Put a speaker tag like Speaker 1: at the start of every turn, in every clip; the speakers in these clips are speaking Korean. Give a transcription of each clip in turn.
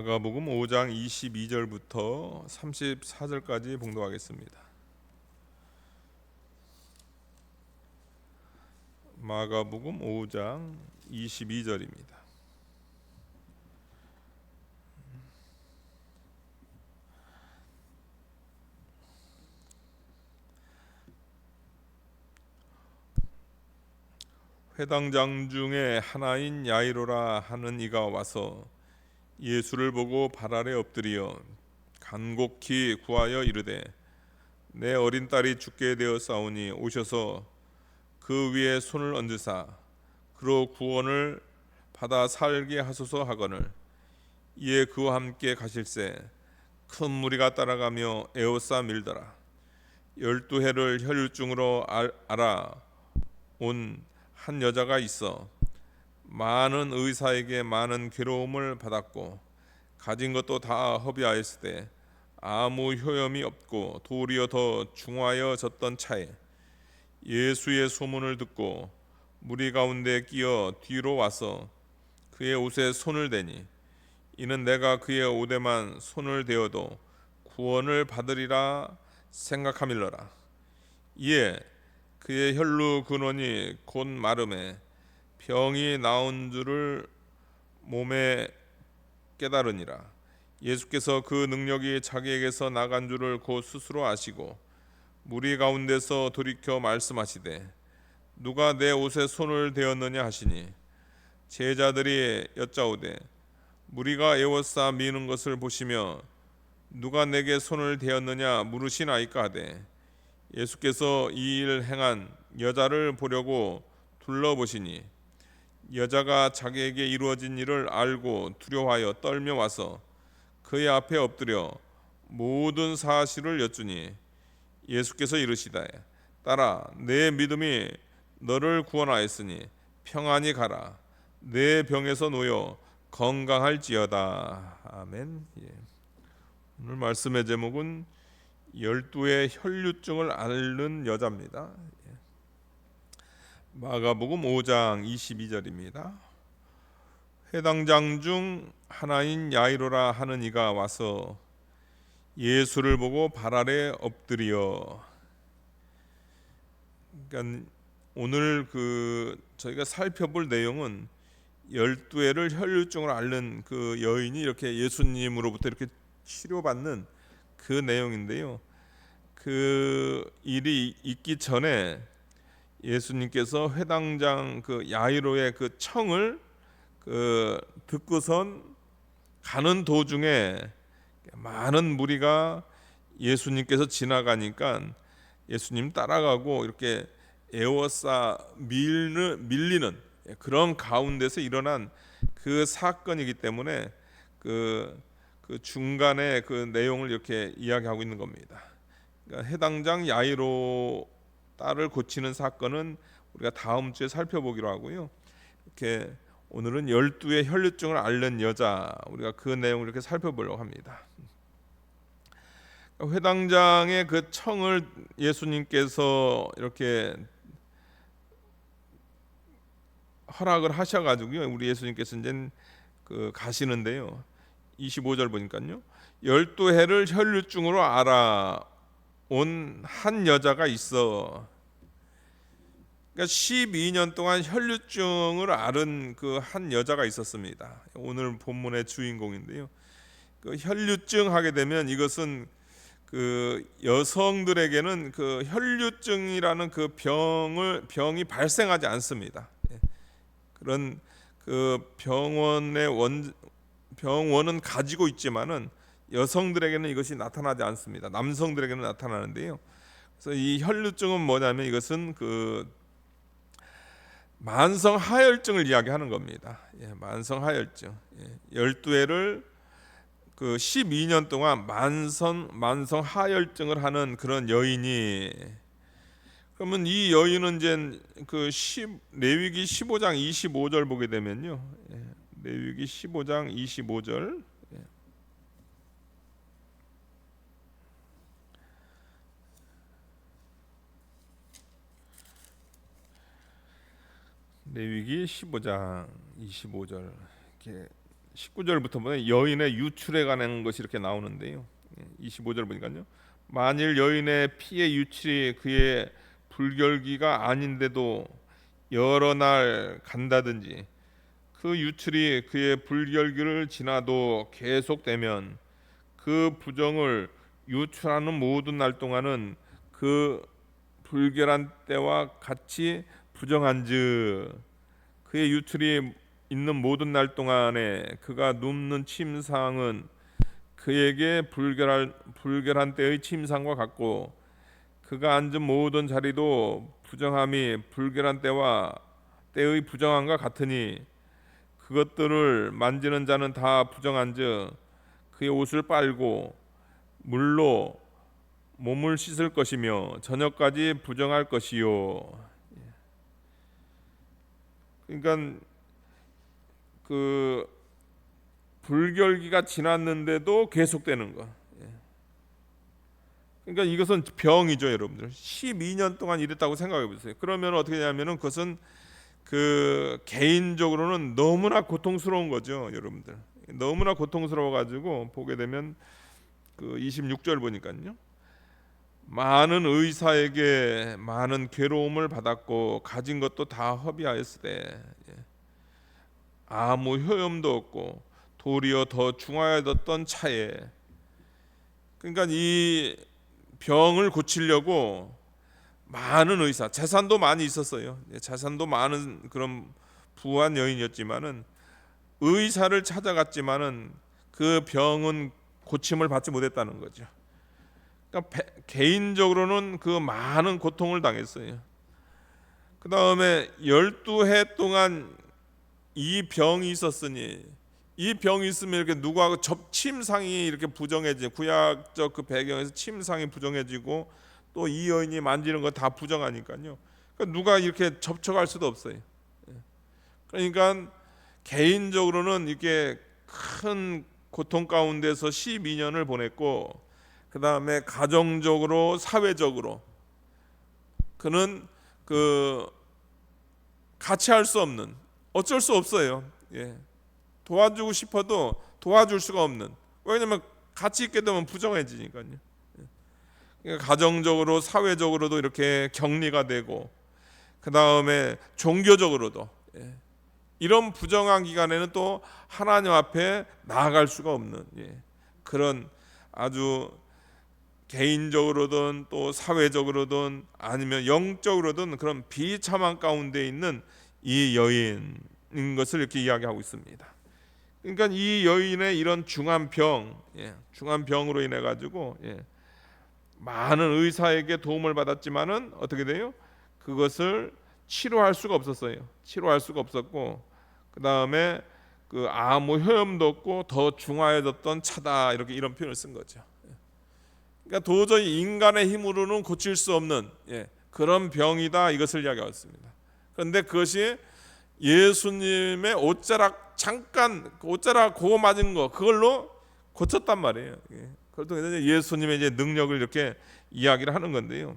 Speaker 1: 마가복음 5장 22절부터 34절까지 봉독하겠습니다. 마가복음 5장 22절입니다. 회당장 중에 하나인 야이로라 하는 이가 와서 예수를 보고 발 아래 엎드리어 간곡히 구하여 이르되 내 어린 딸이 죽게 되었사오니 오셔서 그 위에 손을 얹으사 그로 구원을 받아 살게 하소서 하거늘 이에 그와 함께 가실새 큰 무리가 따라가며 에워싸 밀더라. 12해를 혈류증으로 앓아 온 한 여자가 있어 많은 의사에게 많은 괴로움을 받았고 가진 것도 다 허비하였을 때 아무 효염이 없고 도리어 더 중하여졌던 차에 예수의 소문을 듣고 무리 가운데 끼어 뒤로 와서 그의 옷에 손을 대니 이는 내가 그의 옷에만 손을 대어도 구원을 받으리라 생각함일러라. 이에 그의 혈루 근원이 곧 마름에 병이 나온 줄을 몸에 깨달으니라. 예수께서 그 능력이 자기에게서 나간 줄을 곧 스스로 아시고 무리 가운데서 돌이켜 말씀하시되 누가 내 옷에 손을 대었느냐 하시니 제자들이 여짜오되 무리가 에워싸 미는 것을 보시며 누가 내게 손을 대었느냐 물으시나이까 하되 예수께서 이 일 행한 여자를 보려고 둘러보시니 여자가 자기에게 이루어진 일을 알고 두려워하여 떨며 와서 그의 앞에 엎드려 모든 사실을 여쭈니 예수께서 이르시되 딸아 내 믿음이 너를 구원하였으니 평안히 가라 내 병에서 놓여 건강할지어다. 아멘. 오늘 말씀의 제목은 12의 혈류증을 앓는 여자입니다. 마가복음 5장 22절입니다. 회당장 중 하나인 야이로라 하는 이가 와서 예수를 보고 발 아래 엎드려. 그러니까 오늘 저희가 살펴볼 내용은 12회를 혈류증을 앓는 그 여인이 이렇게 예수님으로부터 이렇게 치료받는 그 내용인데요. 그 일이 있기 전에 예수님께서 회당장 그 야이로의 그 청을 듣고선 가는 도중에 많은 무리가 예수님께서 지나가니까 예수님 따라가고 이렇게 에워싸 밀리는 그런 가운데서 일어난 그 사건이기 때문에 그 중간에 그 내용을 이렇게 이야기하고 있는 겁니다. 그러니까 해당장 야이로 딸을 고치는 사건은 우리가 다음 주에 살펴보기로 하고요. 이렇게 오늘은 12의 혈류증을 앓는 여자, 우리가 그 내용을 이렇게 살펴보려고 합니다. 회당장의 그 청을 예수님께서 이렇게 허락을 하셔가지고요. 우리 예수님께서 이제 가시는데요. 25절 보니까요. 12해를 혈류증으로 앓아온 한 여자가 있어. 그러니까 12년 동안 혈류증을 앓은 그 한 여자가 있었습니다. 오늘 본문의 주인공인데요. 그 혈류증 하게 되면 이것은 그 여성들에게는 그 혈류증이라는 그 병이 발생하지 않습니다. 그런 그 병원은 가지고 있지만은 여성들에게는 이것이 나타나지 않습니다. 남성들에게는 나타나는데요. 그래서 이 혈류증은 뭐냐면 이것은 그 만성 하혈증을 이야기하는 겁니다. 만성 하혈증. 12회를 그 12년 동안 만성 하혈증을 하는 그런 여인이, 그러면 이 여인은 이제 레위기 15장 25절 보게 되면요. 레위기 15장 25절. 레위기 15장 25절 이렇게 19절부터 보면 여인의 유출에 관한 것이 이렇게 나오는데요. 25절 보니까요. 만일 여인의 피의 유출이 그의 불결기가 아닌데도 여러 날 간다든지 그 유출이 그의 불결기를 지나도 계속되면 그 부정을 유출하는 모든 날 동안은 그 불결한 때와 같이 부정한즉 그의 유출이 있는 모든 날 동안에 그가 눕는 침상은 그에게 불결한 때의 침상과 같고 그가 앉은 모든 자리도 부정함이 불결한 때의 부정함과 같으니 그것들을 만지는 자는 다 부정한즉 그의 옷을 빨고 물로 몸을 씻을 것이며 저녁까지 부정할 것이요. 그러니까 그 불결기가 지났는데도 계속되는 거. 그러니까 이것은 병이죠, 여러분들. 12년 동안 이랬다고 생각해 보세요. 그러면 어떻게 되냐면은 그것은 그 개인적으로는 너무나 고통스러운 거죠, 여러분들. 너무나 고통스러워 가지고 보게 되면 그 26절 보니까요. 많은 의사에게 많은 괴로움을 받았고 가진 것도 다 허비하였으되 아무 효험도 없고 도리어 더 중하여졌던 차에 그러니까 이 병을 고치려고 많은 의사, 재산도 많이 있었어요. 재산도 많은 그런 부한 여인이었지만은 의사를 찾아갔지만은 그 병은 고침을 받지 못했다는 거죠. 그러니까 개인적으로는 그 많은 고통을 당했어요. 그 다음에 12해 동안 이 병이 있었으니 이 병이 있으면 이렇게 누구하고 접침상이 이렇게 부정해지고 구약적 그 배경에서 침상이 부정해지고 또 이 여인이 만지는 거 다 부정하니까요. 그러니까 누가 이렇게 접촉할 수도 없어요. 그러니까 개인적으로는 이게 큰 고통 가운데서 12년을 보냈고 그 다음에 가정적으로 사회적으로 그는 그 같이 할 수 없는 어쩔 수 없어요. 도와주고 싶어도 도와줄 수가 없는 왜냐하면 같이 있게 되면 부정해지니까요. 그러니까 가정적으로 사회적으로도 이렇게 격리가 되고 그 다음에 종교적으로도 이런 부정한 기간에는 또 하나님 앞에 나아갈 수가 없는 그런 아주 개인적으로든 또 사회적으로든 아니면 영적으로든 그런 비참한 가운데 있는 이 여인인 것을 이렇게 이야기하고 있습니다. 그러니까 이 여인의 이런 중한 병으로 인해 가지고 많은 의사에게 도움을 받았지만은 어떻게 돼요? 그것을 치료할 수가 없었어요. 치료할 수가 없었고 그 다음에 그 아무 효험도 없고 더 중하여졌던 차다 이런 표현을 쓴 거죠. 그러니까 도저히 인간의 힘으로는 고칠 수 없는 그런 병이다 이것을 이야기하고 있습니다. 그런데 그것이 예수님의 옷자락 잠깐 옷자락 그거 맞은 거 그걸로 고쳤단 말이에요. 그걸 통해서 예수님의 이제 능력을 이렇게 이야기를 하는 건데요.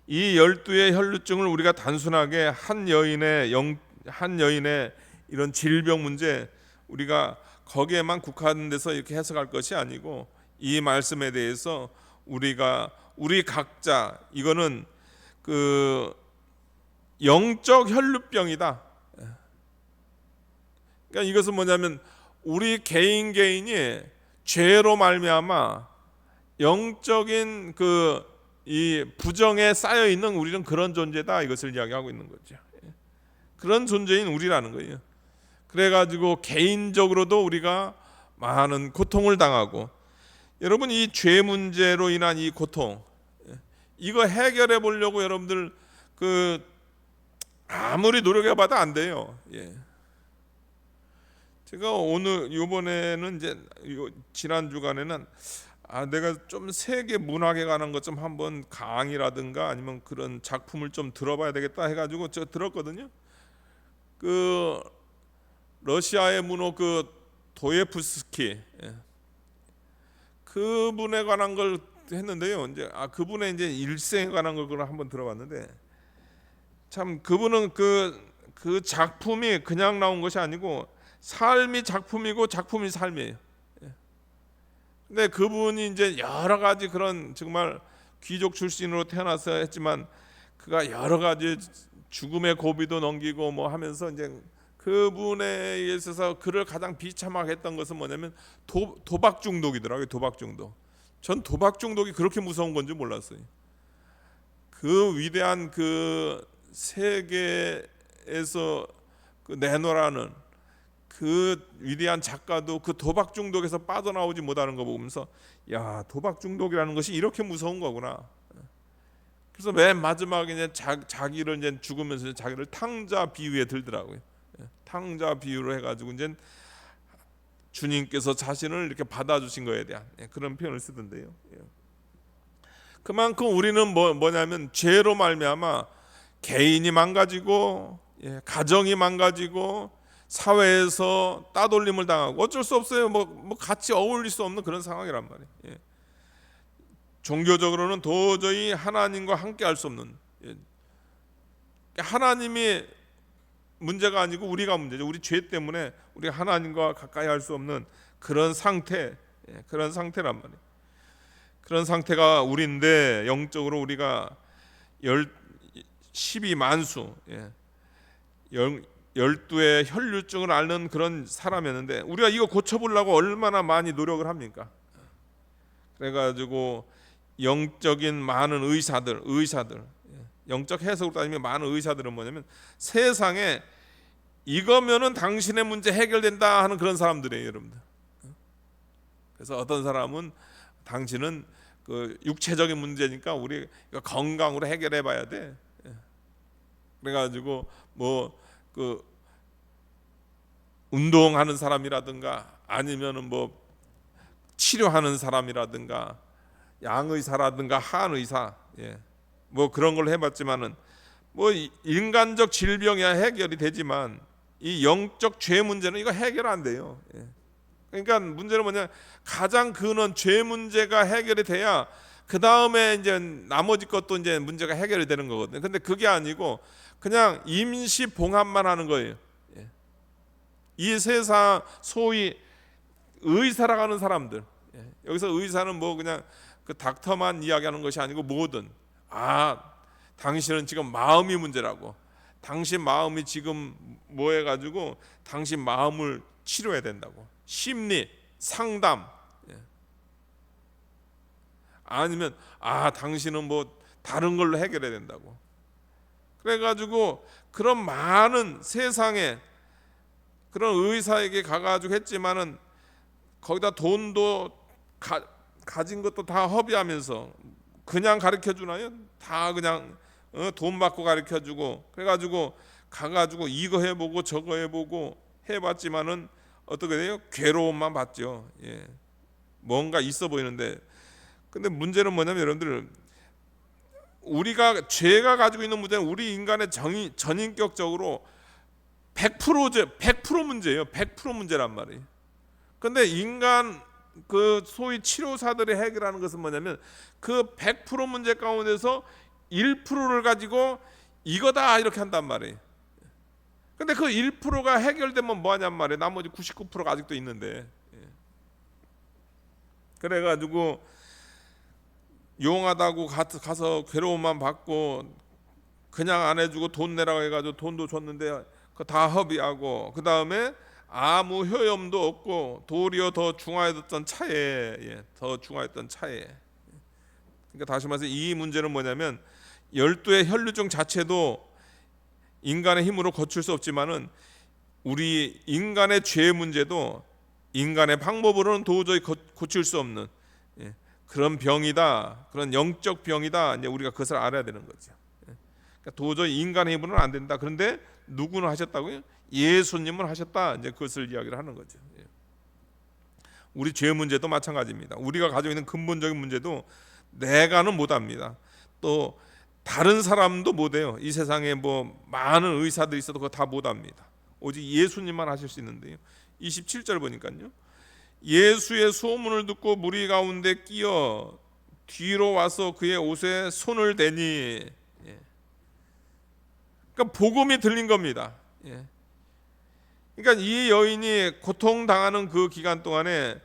Speaker 1: 이 12의 혈루증을 우리가 단순하게 한 여인의 이런 질병 문제 우리가 거기에만 국한돼서 이렇게 해석할 것이 아니고 이 말씀에 대해서 우리 각자 이거는 그 영적 혈루병이다. 그러니까 이것은 뭐냐면 우리 개인이 죄로 말미암아 영적인 이 부정에 쌓여 있는 우리는 그런 존재다 이것을 이야기하고 있는 거죠. 그런 존재인 우리라는 거예요. 그래가지고 개인적으로도 우리가 많은 고통을 당하고 여러분 이 죄 문제로 인한 이 고통 이거 해결해 보려고 여러분들 아무리 노력해봐도 안 돼요. 제가 이번에는 이제 지난 주간에는 내가 좀 세계 문학에 관한 것 좀 한번 강의라든가 아니면 그런 작품을 좀 들어봐야 되겠다 해가지고 저 들었거든요. 그 러시아의 문호 도예프스키 그분에 관한 걸 했는데요. 이제 그분의 이제 일생에 관한 걸 한번 들어봤는데 참 그분은 그 작품이 그냥 나온 것이 아니고 삶이 작품이고 작품이 삶이에요. 근데 그분이 이제 여러 가지 그런 정말 귀족 출신으로 태어나서 했지만 그가 여러 가지 죽음의 고비도 넘기고 뭐 하면서 이제 그분에 있어서 그를 가장 비참하게 했던 것은 뭐냐면 도박 중독이더라고요. 도박 중독. 전 도박 중독이 그렇게 무서운 건지 몰랐어요. 그 위대한 그 세계에서 그 내노라는 그 위대한 작가도 그 도박 중독에서 빠져나오지 못하는 거 보면서 야, 도박 중독이라는 것이 이렇게 무서운 거구나. 그래서 맨 마지막에 이제 자기를 이제 죽으면서 자기를 탕자 비유에 들더라고요. 탕자 비유로 해가지고 이제 주님께서 자신을 이렇게 받아주신 거에 대한 그런 표현을 쓰던데요. 그만큼 우리는 뭐냐면 죄로 말미암아 개인이 망가지고 가정이 망가지고 사회에서 따돌림을 당하고 어쩔 수 없어요. 뭐 같이 어울릴 수 없는 그런 상황이란 말이에요. 종교적으로는 도저히 하나님과 함께 할 수 없는, 하나님이 문제가 아니고 우리가 문제죠. 우리 죄 때문에 우리가 하나님과 가까이 할 수 없는 그런 상태, 그런 상태란 말이에요. 그런 상태가 우리인데 영적으로 우리가 12만수 12의 혈류증을 앓는 그런 사람이었는데 우리가 이거 고쳐보려고 얼마나 많이 노력을 합니까? 그래가지고 영적인 많은 의사들 영적 해석으로 따지면 많은 의사들은 뭐냐면 세상에 이거면은 당신의 문제 해결된다 하는 그런 사람들이에요, 여러분들. 그래서 어떤 사람은 당신은 그 육체적인 문제니까 우리 건강으로 해결해 봐야 돼. 그래가지고 뭐 그 운동하는 사람이라든가 아니면은 뭐 치료하는 사람이라든가 양의사라든가 한의사, 뭐 그런 걸 해봤지만은 뭐 인간적 질병이야 해결이 되지만 이 영적 죄 문제는 이거 해결 안 돼요. 그러니까 문제는 뭐냐, 가장 근원 죄 문제가 해결이 돼야 그 다음에 이제 나머지 것도 이제 문제가 해결이 되는 거거든요. 근데 그게 아니고 그냥 임시 봉합만 하는 거예요. 이 세상 소위 의사라고 하는 사람들, 여기서 의사는 뭐 그냥 그 닥터만 이야기하는 것이 아니고 뭐든 당신은 지금 마음이 문제라고, 당신 마음이 지금 뭐 해가지고 당신 마음을 치료해야 된다고, 심리 상담, 아니면 당신은 뭐 다른 걸로 해결해야 된다고. 그래가지고 그런 많은 세상에 그런 의사에게 가가지고 했지만은 거기다 돈도 가진 것도 다 허비하면서 그냥 가르쳐 주나요? 다 그냥 돈 받고 가르쳐 주고, 그래가지고 가가지고 이거 해보고 저거 해보고 해봤지만은 어떻게 돼요? 괴로움만 받죠. 뭔가 있어 보이는데, 근데 문제는 뭐냐면 여러분들, 우리가 죄가 가지고 있는 문제는 우리 인간의 전인격적으로 100% 문제예요. 100% 문제란 말이에요. 근데 인간 그 소위 치료사들이 해결하는 것은 뭐냐면 그 100% 문제 가운데서 1%를 가지고 이거다 이렇게 한단 말이에요. 근데 그 1%가 해결되면 뭐 하냔 말이에요. 나머지 99%가 아직도 있는데. 그래가지고 용하다고 가서 괴로움만 받고 그냥 안 해주고 돈 내라고 해가지고 돈도 줬는데 그 다 허비하고, 그 다음에 아무 효험도 없고 도리어 더 중화했던 차에, 그러니까 다시 말해서 이 문제는 뭐냐면 12의 혈류증 자체도 인간의 힘으로 고칠 수 없지만은 우리 인간의 죄 문제도 인간의 방법으로는 도저히 고칠 수 없는 그런 병이다, 그런 영적 병이다. 이제 우리가 그것을 알아야 되는 거죠. 그러니까 도저히 인간의 힘으로는 안 된다. 그런데 누구는 하셨다고요? 예수님은 하셨다. 이제 그것을 이야기를 하는 거죠. 우리 죄 문제도 마찬가지입니다. 우리가 가지고 있는 근본적인 문제도 내가는 못합니다. 또 다른 사람도 못해요. 이 세상에 뭐 많은 의사들이 있어도 그거 다 못합니다. 오직 예수님만 하실 수 있는데요. 27절 보니까요, 예수의 소문을 듣고 무리 가운데 끼어 뒤로 와서 그의 옷에 손을 대니, 그러니까 복음이 들린 겁니다. 그러니까 이 여인이 고통당하는 그 기간 동안에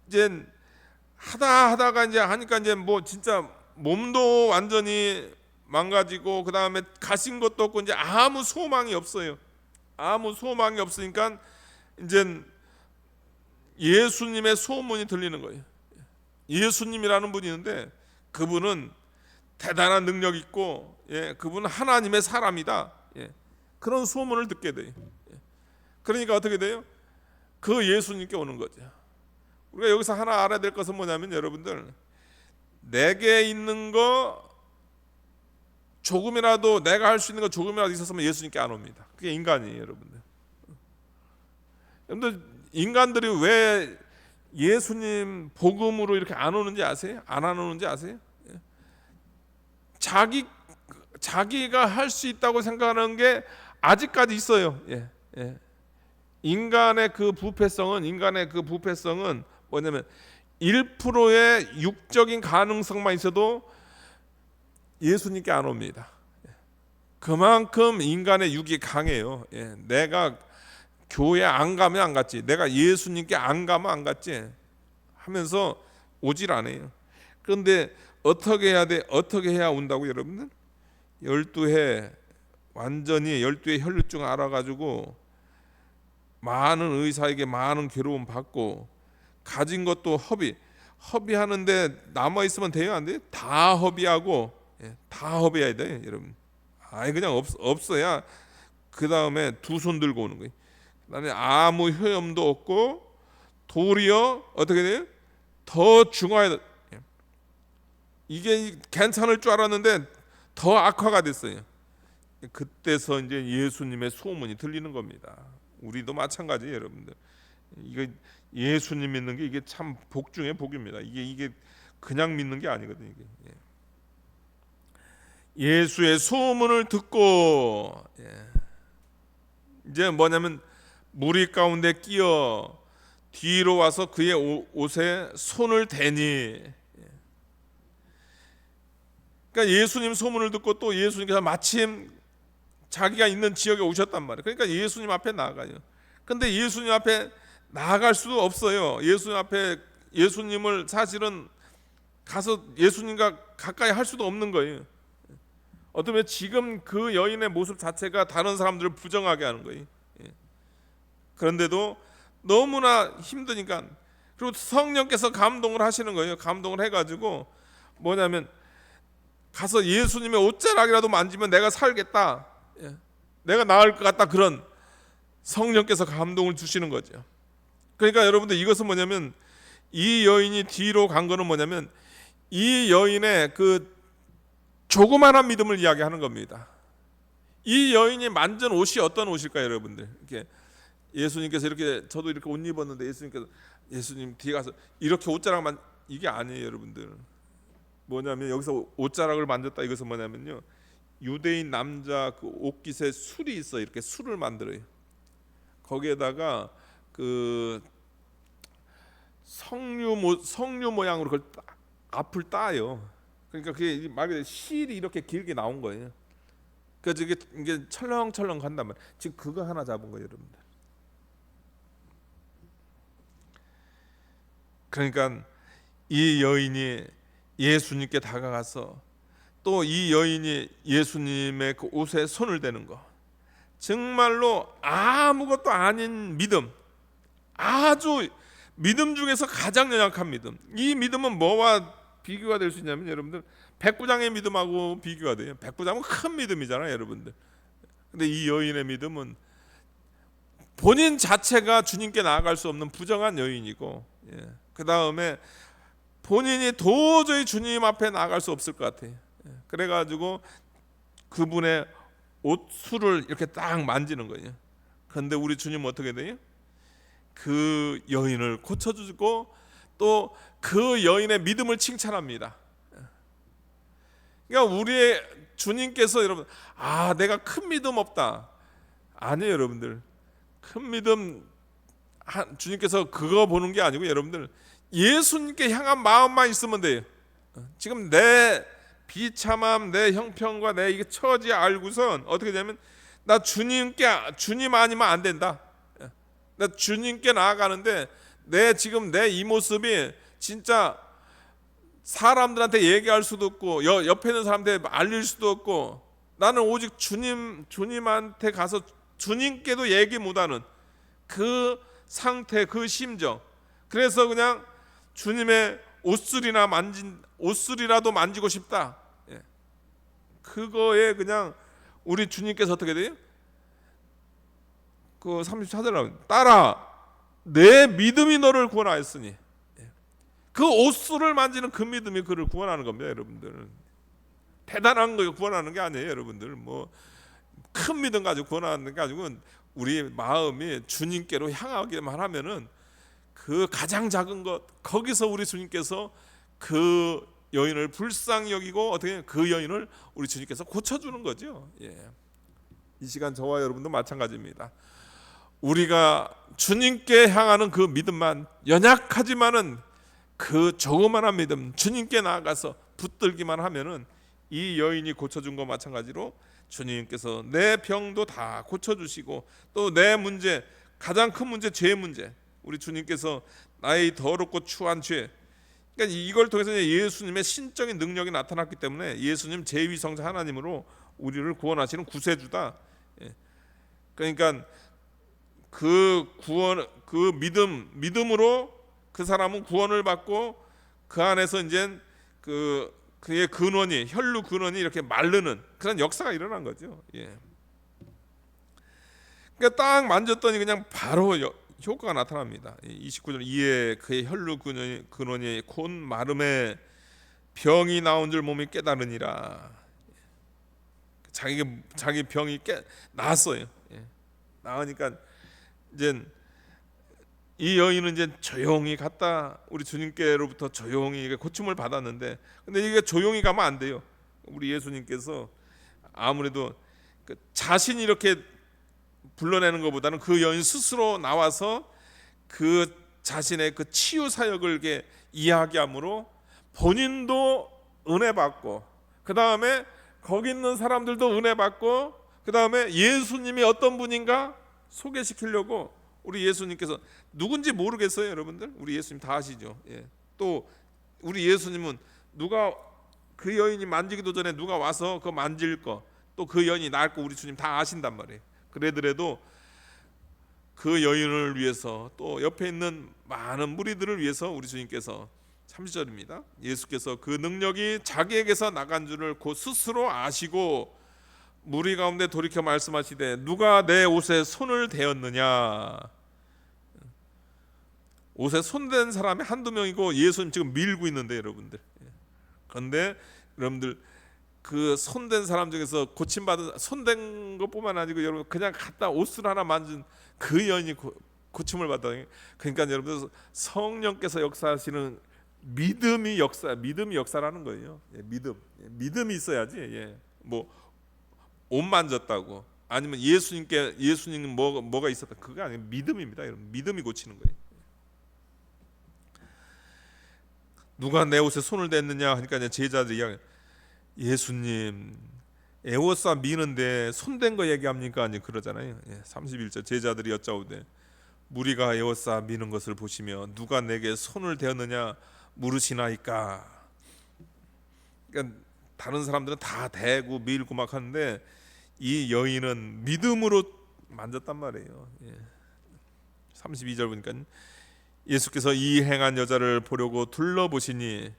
Speaker 1: 이제 하다가 이제 하니까 이제 뭐 진짜 몸도 완전히 망가지고 그 다음에 가신 것도 없고 이제 아무 소망이 없어요. 아무 소망이 없으니까 이제 예수님의 소문이 들리는 거예요. 예수님이라는 분이 있는데 그분은 대단한 능력 있고, 그분은 하나님의 사람이다. 그런 소문을 듣게 돼요. 그러니까 어떻게 돼요? 그 예수님께 오는 거죠. 우리가 여기서 하나 알아야 될 것은 뭐냐면 여러분들, 내게 있는 거 조금이라도, 내가 할 수 있는 거 조금이라도 있었으면 예수님께 안 옵니다. 그게 인간이에요, 여러분들. 여러분들, 인간들이 왜 예수님 복음으로 이렇게 안 오는지 아세요? 안 오는지 아세요? 자기가 할 수 있다고 생각하는 게 아직까지 있어요. 인간의 그 부패성은 뭐냐면 1%의 육적인 가능성만 있어도 예수님께 안 옵니다. 그만큼 인간의 육이 강해요. 내가 교회 안 가면 안 갔지, 내가 예수님께 안 가면 안 갔지 하면서 오질 않아요. 그런데 어떻게 해야 돼? 어떻게 해야 온다고 여러분들? 12해 완전히 12해 혈류증 알아가지고 많은 의사에게 많은 괴로움 받고, 가진 것도 허비하는데 남아 있으면 돼요, 안 돼요? 다 허비하고, 다 허비해야 돼, 여러분. 그냥 없어야 그 다음에 두 손 들고 오는 거예요. 그다음에 아무 효험도 없고 도리어 어떻게 돼요? 더 중화해. 이게 괜찮을 줄 알았는데 더 악화가 됐어요. 그때서 이제 예수님의 소문이 들리는 겁니다. 우리도 마찬가지예요, 여러분들. 이거 예수님 믿는 게 이게 참 복 중에 복입니다. 이게 그냥 믿는 게 아니거든요. 이게. 예수의 소문을 듣고 이제 뭐냐면 무리 가운데 끼어 뒤로 와서 그의 옷에 손을 대니. 그러니까 예수님 소문을 듣고 또 예수님께서 마침 자기가 있는 지역에 오셨단 말이에요. 그러니까 예수님 앞에 나아가요. 근데 예수님 앞에 나아갈 수도 없어요. 예수님을 사실은 가서 예수님과 가까이 할 수도 없는 거예요. 어쩌면 지금 그 여인의 모습 자체가 다른 사람들을 부정하게 하는 거예요. 그런데도 너무나 힘드니까, 그리고 성령께서 감동을 하시는 거예요. 감동을 해가지고 뭐냐면 가서 예수님의 옷자락이라도 만지면 내가 살겠다, 내가 나을 것 같다, 그런 성령께서 감동을 주시는 거죠. 그러니까 여러분들, 이것은 뭐냐면 이 여인이 뒤로 간 거는 뭐냐면 이 여인의 그 조그마한 믿음을 이야기하는 겁니다. 이 여인이 만진 옷이 어떤 옷일까요, 여러분들? 이렇게 예수님께서 이렇게, 저도 이렇게 옷 입었는데 예수님 뒤에 가서 이렇게 옷자락만, 이게 아니에요, 여러분들. 뭐냐면 여기서 옷자락을 만졌다, 이것은 뭐냐면요, 유대인 남자 그 옷깃에 술이 있어. 이렇게 술을 만들어요. 거기에다가 그 석류 모양으로 그걸 앞을 따요. 그러니까 그게 말 그대로 실이 이렇게 길게 나온 거예요. 그래서 이게 철렁철렁 간단 말이에요. 지금 그거 하나 잡은 거예요, 여러분들. 그러니까 이 여인이 예수님께 다가가서 또 이 여인이 예수님의 그 옷에 손을 대는 거, 정말로 아무것도 아닌 믿음, 아주 믿음 중에서 가장 연약한 믿음. 이 믿음은 뭐와 비교가 될 수 있냐면 여러분들, 백부장의 믿음하고 비교가 돼요. 백부장은 큰 믿음이잖아요, 여러분들. 근데 이 여인의 믿음은 본인 자체가 주님께 나아갈 수 없는 부정한 여인이고, 그 다음에 본인이 도저히 주님 앞에 나아갈 수 없을 것 같아요. 그래가지고 그분의 옷술을 이렇게 딱 만지는 거예요. 그런데 우리 주님은 어떻게 돼요? 그 여인을 고쳐주고 또 그 여인의 믿음을 칭찬합니다. 그러니까 우리의 주님께서, 여러분, 내가 큰 믿음 없다, 아니에요, 여러분들. 큰 믿음, 주님께서 그거 보는 게 아니고 여러분들, 예수님께 향한 마음만 있으면 돼요. 지금 내 비참함, 내 형편과 내 이게 처지 알고선 어떻게 되냐면, 나 주님 아니면 안 된다. 나 주님께 나아가는데 지금 내 이 모습이 진짜 사람들한테 얘기할 수도 없고 옆에 있는 사람한테 알릴 수도 없고, 나는 오직 주님한테 가서 주님께도 얘기 못하는 그 상태, 그 심정. 그래서 그냥 주님의 옷술이라도 만지고 싶다. 그거에 그냥 우리 주님께서 어떻게 돼요? 그 34절에 따라 내 믿음이 너를 구원하였으니, 그 옷술을 만지는 그 믿음이 그를 구원하는 겁니다. 여러분들, 대단한 거 구원하는 게 아니에요. 여러분들, 뭐 큰 믿음 가지고 구원하는 게 아니고, 우리 마음이 주님께로 향하기만 하면은 그 가장 작은 것, 거기서 우리 주님께서 그 여인을 불쌍히 여기고 어떻게 그 여인을 우리 주님께서 고쳐주는 거죠. 이 시간 저와 여러분도 마찬가지입니다. 우리가 주님께 향하는 그 믿음만, 연약하지만은 그 조그만한 믿음, 주님께 나아가서 붙들기만 하면은 이 여인이 고쳐준 것 마찬가지로 주님께서 내 병도 다 고쳐주시고, 또 내 문제, 가장 큰 문제, 죄 문제, 우리 주님께서 나의 더럽고 추한 죄, 그러니까 이걸 통해서 예수님의 신적인 능력이 나타났기 때문에 예수님 제2성자 하나님으로 우리를 구원하시는 구세주다. 그러니까 그 구원, 그 믿음으로 그 사람은 구원을 받고, 그 안에서 이제 그의 근원이, 혈루 근원이 이렇게 마르는 그런 역사가 일어난 거죠. 그러니까 딱 만졌더니 그냥 바로 효과가 나타납니다. 29절, 이에 그의 혈루 근원이 곧 마름에 병이 나온 줄 몸이 깨달으니라. 자기 병이 나았어요. 나으니까 이제 이 여인은 이제 조용히 갔다 우리 주님께로부터 조용히 고침을 받았는데, 근데 이게 조용히 가면 안 돼요. 우리 예수님께서 아무래도 자신이 이렇게 불러내는 것보다는 그 여인 스스로 나와서 그 자신의 그 치유 사역을 이렇게 이야기함으로 본인도 은혜 받고, 그 다음에 거기 있는 사람들도 은혜 받고, 그 다음에 예수님이 어떤 분인가 소개시키려고 우리 예수님께서, 누군지 모르겠어요 여러분들, 우리 예수님 다 아시죠. 또 우리 예수님은 누가 그 여인이 만지기도 전에 누가 와서 그 만질 거, 또 그 여인이 나을 거 우리 주님 다 아신단 말이에요. 그래더라도 그 여인을 위해서, 또 옆에 있는 많은 무리들을 위해서 우리 주님께서 30절입니다. 예수께서 그 능력이 자기에게서 나간 줄을 곧 스스로 아시고 무리 가운데 돌이켜 말씀하시되 누가 내 옷에 손을 대었느냐. 옷에 손댄 사람이 한두 명이고 예수님 지금 밀고 있는데 여러분들, 그런데 여러분들 그 손댄 사람 중에서 고침받은, 손댄 것뿐만 아니고 여러분 그냥 갖다 옷을 하나 만진 그 여인이 고침을 받다니. 그러니까 여러분들 성령께서 역사하시는 믿음이 역사라는 거예요. 믿음이 있어야지. 뭐 옷 만졌다고 아니면 예수님 뭐가 있었다, 그거 아니에요. 믿음입니다. 여러분, 믿음이 고치는 거예요. 누가 내 옷에 손을 댔느냐 하니까 이제 제자들이 이야기, 예수님 에워싸 미는데 손댄 거 얘기합니까? 아니 그러잖아요. 31절, 제자들이 여짜오되 무리가 에워싸 미는 것을 보시며 누가 내게 손을 대었느냐 물으시나이까. 그러니까 다른 사람들은 다 대고 밀고 막 하는데 이 여인은 믿음으로 만졌단 말이에요. 32절 보니까 예수께서 이 행한 여자를 보려고 둘러보시니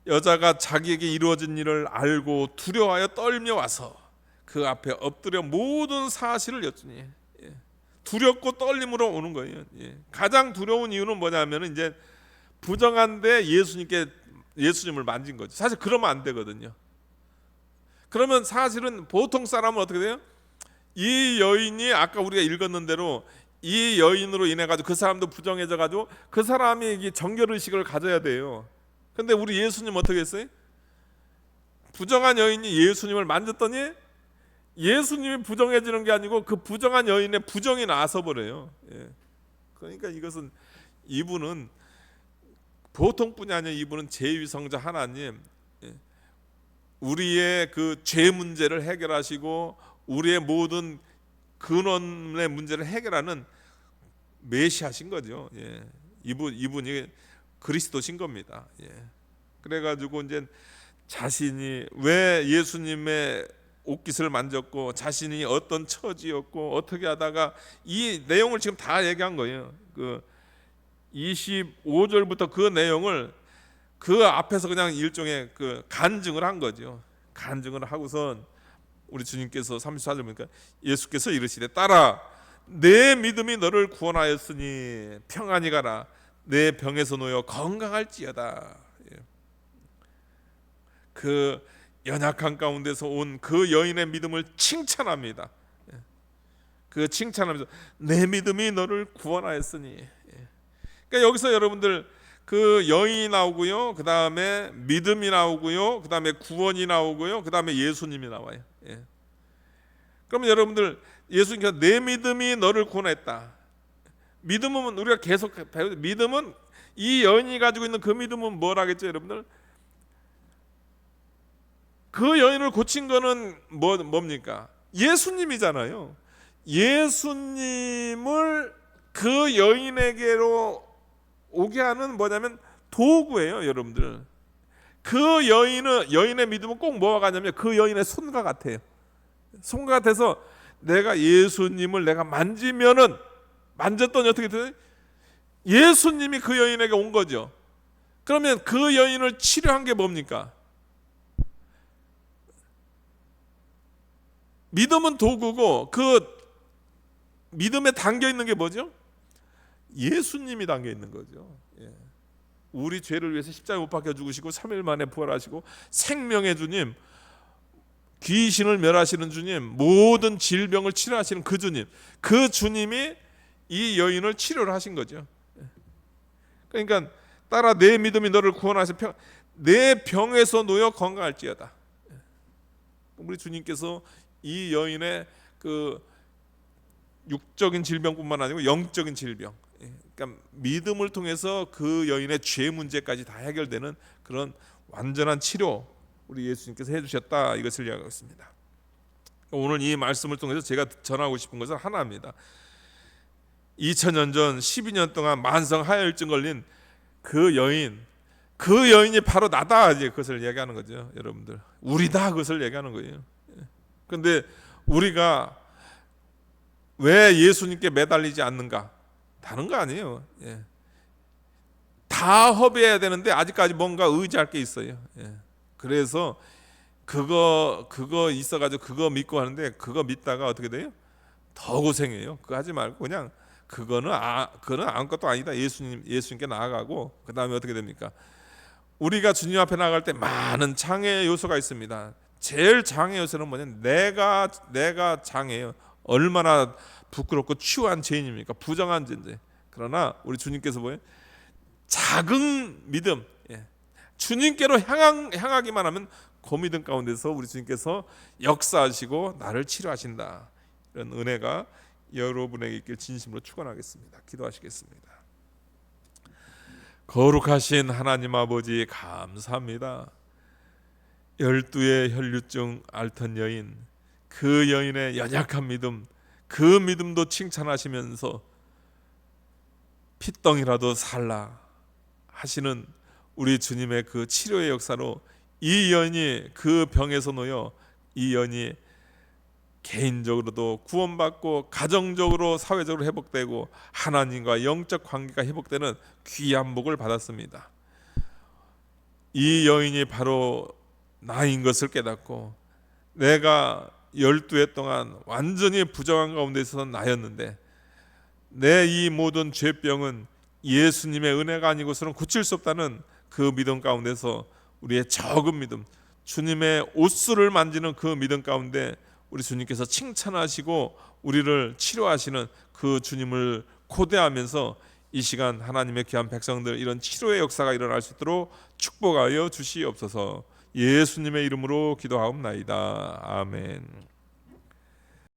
Speaker 1: 여자가 자기에게 이루어진 일을 알고 두려워하여 떨며 와서 그 앞에 엎드려 모든 사실을 여쭈니, 두렵고 떨림으로 오는 거예요. 가장 두려운 이유는 뭐냐면 이제 부정한데 예수님을 만진 거죠. 사실 그러면 안 되거든요. 그러면 사실은 보통 사람은 어떻게 돼요? 이 여인이 아까 우리가 읽었는 대로 이 여인으로 인해 가지고 그 사람도 부정해져 가지고 그 사람이 정결 의식을 가져야 돼요. 근데 우리 예수님 어떻게 했어요? 부정한 여인이 예수님을 만졌더니 예수님이 부정해지는 게 아니고 그 부정한 여인의 부정이 나서 버려요. 그러니까 이것은, 이분은 보통뿐이 아니라 이분은 제2성자 하나님, 우리의 그 죄 문제를 해결하시고 우리의 모든 근원의 문제를 해결하는 메시아신 거죠. 예. 이분이 그리스도신 겁니다. 예. 그래가지고 이제 자신이 왜 예수님의 옷깃을 만졌고 자신이 어떤 처지였고 어떻게 하다가 이 내용을 지금 다 얘기한 거예요. 그 25절부터 그 내용을 그 앞에서 그냥 일종의 그 간증을 한 거죠. 간증을 하고선 우리 주님께서 34절 보니까 예수께서 이르시되 딸아 내 믿음이 너를 구원하였으니 평안히 가라 내 병에서 놓여 건강할지어다. 그 연약한 가운데서 온 그 여인의 믿음을 칭찬합니다. 그 칭찬하면서 내 믿음이 너를 구원하였으니. 그러니까 여기서 여러분들 그 여인이 나오고요, 그 다음에 믿음이 나오고요, 그 다음에 구원이 나오고요, 그 다음에 예수님이 나와요. 그러면 여러분들 예수님께서 내 믿음이 너를 구원했다. 믿음은 우리가 계속 배우. 믿음은 이 여인이 가지고 있는 그 믿음은 뭐라겠죠, 여러분들? 그 여인을 고친 거는 뭡니까? 예수님이잖아요. 예수님을 그 여인에게로 오게 하는 뭐냐면 도구예요, 여러분들. 그 여인의 믿음은 꼭 뭐가 같냐면 그 여인의 손과 같아요. 손과 같아서 내가 예수님을 내가 만지면은 만졌더니 어떻게 돼요? 예수님이 그 여인에게 온 거죠. 그러면 그 여인을 치료한 게 뭡니까? 믿음은 도구고 그 믿음에 담겨 있는 게 뭐죠? 예수님이 담겨 있는 거죠. 우리 죄를 위해서 십자가에 못 박혀 죽으시고 3일 만에 부활하시고 생명의 주님, 귀신을 멸하시는 주님, 모든 질병을 치료하시는 그 주님, 그 주님이 이 여인을 치료를 하신 거죠. 그러니까 따라 내 믿음이 너를 구원하셔 내 병에서 놓여 건강할지어다. 우리 주님께서 이 여인의 그 육적인 질병뿐만 아니고 영적인 질병, 그러니까 믿음을 통해서 그 여인의 죄 문제까지 다 해결되는 그런 완전한 치료 우리 예수님께서 해주셨다, 이것을 이야기하고 있습니다. 오늘 이 말씀을 통해서 제가 전하고 싶은 것은 하나입니다. 2000년 전 12년 동안 만성 하혈증 걸린 그 여인이 바로 나다, 이제 그것을 얘기하는 거죠. 여러분들 우리다, 그것을 얘기하는 거예요. 그런데 우리가 왜 예수님께 매달리지 않는가? 다른 거 아니에요. 다 허비해야 되는데 아직까지 뭔가 의지할 게 있어요. 그래서 그거 있어가지고 그거 믿고 하는데 그거 믿다가 어떻게 돼요? 더 고생해요. 그거 하지 말고 그냥 그거는 아무것도 아니다. 예수님께 나아가고 그 다음에 어떻게 됩니까? 우리가 주님 앞에 나아갈 때 많은 장애 요소가 있습니다. 제일 장애 요소는 뭐냐면 내가 장애예요. 얼마나 부끄럽고 추한 죄인입니까? 부정한 죄인데. 그러나 우리 주님께서 뭐예요? 작은 믿음, 주님께로 향하기만 하면 그 믿음 가운데서 우리 주님께서 역사하시고 나를 치료하신다. 이런 은혜가 여러분에게 있길 진심으로 축원하겠습니다. 기도하시겠습니다. 거룩하신 하나님 아버지, 감사합니다. 12의 혈류증 앓던 여인, 그 여인의 연약한 믿음, 그 믿음도 칭찬하시면서 핏덩이라도 살라 하시는 우리 주님의 그 치료의 역사로 이 여인이 그 병에서 놓여 이 여인이 개인적으로도 구원받고 가정적으로 사회적으로 회복되고 하나님과 영적 관계가 회복되는 귀한 복을 받았습니다. 이 여인이 바로 나인 것을 깨닫고 내가 12해 동안 완전히 부정한 가운데 있어서 나였는데 내 이 모든 죄병은 예수님의 은혜가 아니고서는 고칠 수 없다는 그 믿음 가운데서 우리의 적은 믿음, 주님의 옷수를 만지는 그 믿음 가운데 우리 주님께서 칭찬하시고 우리를 치료하시는 그 주님을 고대하면서 이 시간 하나님의 귀한 백성들 이런 치료의 역사가 일어날 수 있도록 축복하여 주시옵소서. 예수님의 이름으로 기도하옵나이다. 아멘.